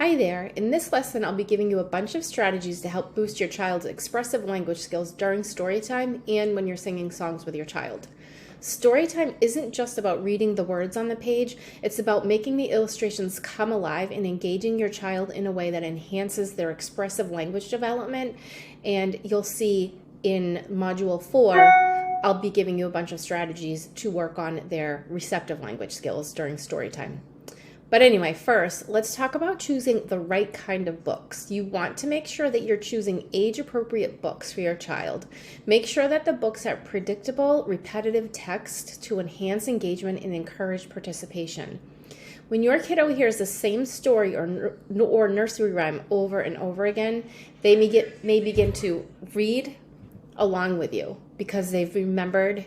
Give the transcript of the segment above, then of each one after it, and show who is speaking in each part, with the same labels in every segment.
Speaker 1: Hi there. In this lesson, I'll be giving you a bunch of strategies to help boost your child's expressive language skills during story time and when you're singing songs with your child. Story time isn't just about reading the words on the page, it's about making the illustrations come alive and engaging your child in a way that enhances their expressive language development. And you'll see in Module 4, I'll be giving you a bunch of strategies to work on their receptive language skills during story time. But anyway, first, let's talk about choosing the right kind of books. You want to make sure that you're choosing age-appropriate books for your child. Make sure that the books have predictable, repetitive text to enhance engagement and encourage participation. When your kiddo hears the same story or nursery rhyme over and over again, they may begin to read along with you because they've remembered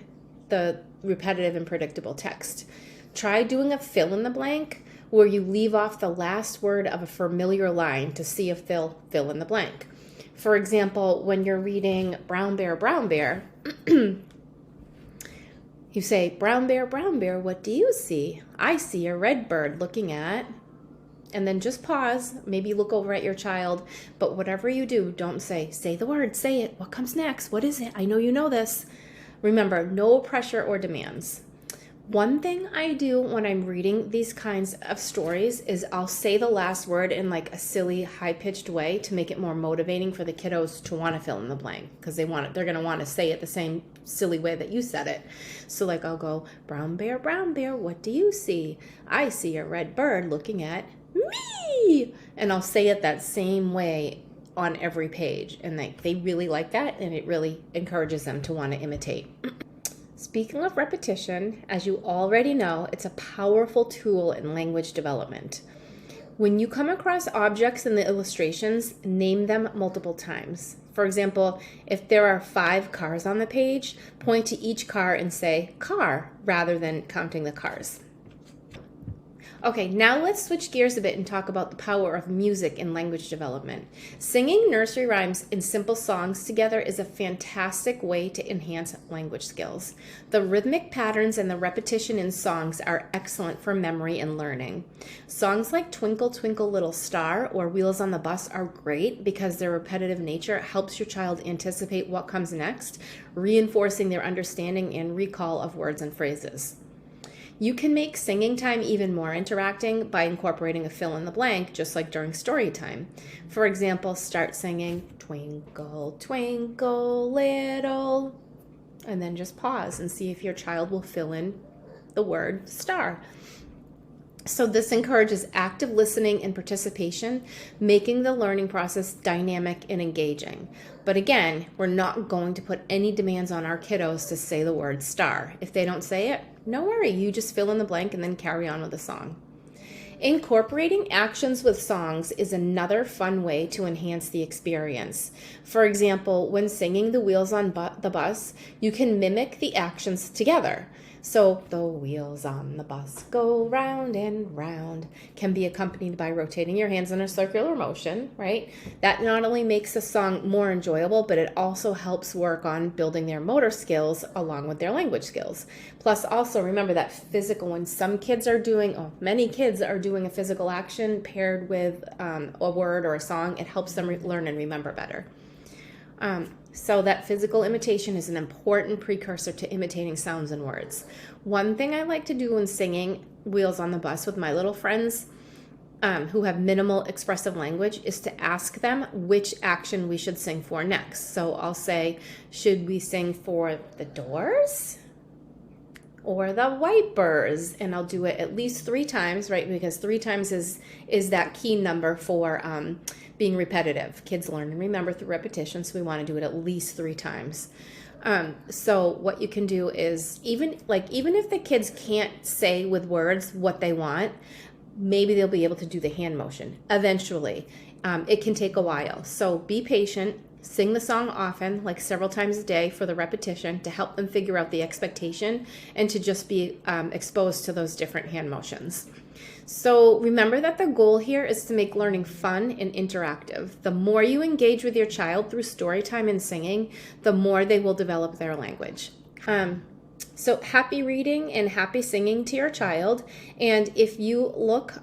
Speaker 1: the repetitive and predictable text. Try doing a fill in the blank where you leave off the last word of a familiar line to see if they'll fill in the blank. For example, when you're reading Brown Bear, you say, Brown Bear, what do you see? I see a red bird looking at, and then just pause, maybe look over at your child, but whatever you do, don't say the word, say it, what comes next, what is it? I know you know this. Remember, no pressure or demands. One thing I do when I'm reading these kinds of stories is I'll say the last word in like a silly, high-pitched way to make it more motivating for the kiddos to want to fill in the blank because they're going to want to say it the same silly way that you said it. So like I'll go, Brown Bear, what do you see? I see a red bird looking at me. And I'll say it that same way on every page. And they really like that, and it really encourages them to want to imitate. Speaking of repetition, as you already know, it's a powerful tool in language development. When you come across objects in the illustrations, name them multiple times. For example, if there are 5 cars on the page, point to each car and say, car, rather than counting the cars. Okay, now let's switch gears a bit and talk about the power of music in language development. Singing nursery rhymes and simple songs together is a fantastic way to enhance language skills. The rhythmic patterns and the repetition in songs are excellent for memory and learning. Songs like Twinkle, Twinkle, Little Star or Wheels on the Bus are great because their repetitive nature helps your child anticipate what comes next, reinforcing their understanding and recall of words and phrases. You can make singing time even more interacting by incorporating a fill in the blank, just like during story time. For example, start singing Twinkle, Twinkle, Little, and then just pause and see if your child will fill in the word star. So this encourages active listening and participation, making the learning process dynamic and engaging. But again, we're not going to put any demands on our kiddos to say the word star. If they don't say it, no worry, you just fill in the blank and then carry on with the song. Incorporating actions with songs is another fun way to enhance the experience. For example, when singing the Wheels on the Bus, you can mimic the actions together. So the wheels on the bus go round and round can be accompanied by rotating your hands in a circular motion, right? That not only makes the song more enjoyable, but it also helps work on building their motor skills along with their language skills. Plus also remember that when many kids are doing a physical action paired with a word or a song, it helps them learn and remember better. So that physical imitation is an important precursor to imitating sounds and words. One thing I like to do when singing Wheels on the Bus with my little friends who have minimal expressive language is to ask them which action we should sing for next. So I'll say, should we sing for the doors or the wipers? And I'll do it at least 3 times, right? Because 3 times is that key number for being repetitive. Kids learn and remember through repetition, so we want to do it at least 3 times. So what you can do is even if the kids can't say with words what they want, maybe they'll be able to do the hand motion eventually. It can take a while, so be patient. Sing the song often, like several times a day for the repetition to help them figure out the expectation and to just be exposed to those different hand motions. So remember that the goal here is to make learning fun and interactive. The more you engage with your child through story time and singing, the more they will develop their language. So happy reading and happy singing to your child. And if you look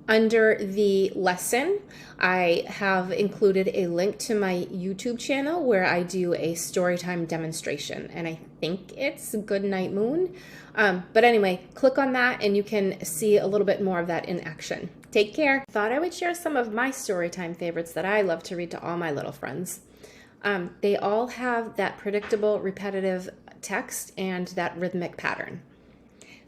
Speaker 1: Under the lesson, I have included a link to my YouTube channel where I do a storytime demonstration, and I think it's Goodnight Moon. But anyway, click on that and you can see a little bit more of that in action. Take care. Thought I would share some of my storytime favorites that I love to read to all my little friends. They all have that predictable, repetitive text and that rhythmic pattern.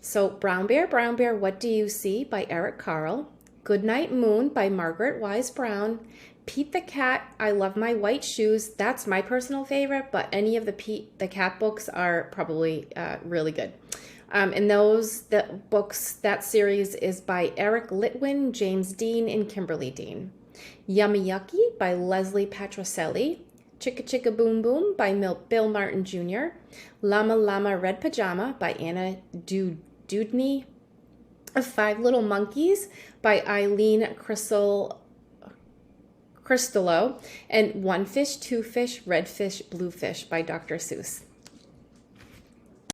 Speaker 1: So Brown Bear, What Do You See by Eric Carle. Goodnight Moon by Margaret Wise Brown. Pete the Cat, I Love My White Shoes. That's my personal favorite, but any of the Pete the Cat books are probably really good. And that series is by Eric Litwin, James Dean, and Kimberly Dean. Yummy Yucky by Leslie Patricelli. Chicka Chicka Boom Boom by Bill Martin Jr. Llama Llama Red Pajama by Anna Dewdney. Five Little Monkeys by Eileen Cristolo, and One Fish, Two Fish, Red Fish, Blue Fish by Dr. Seuss.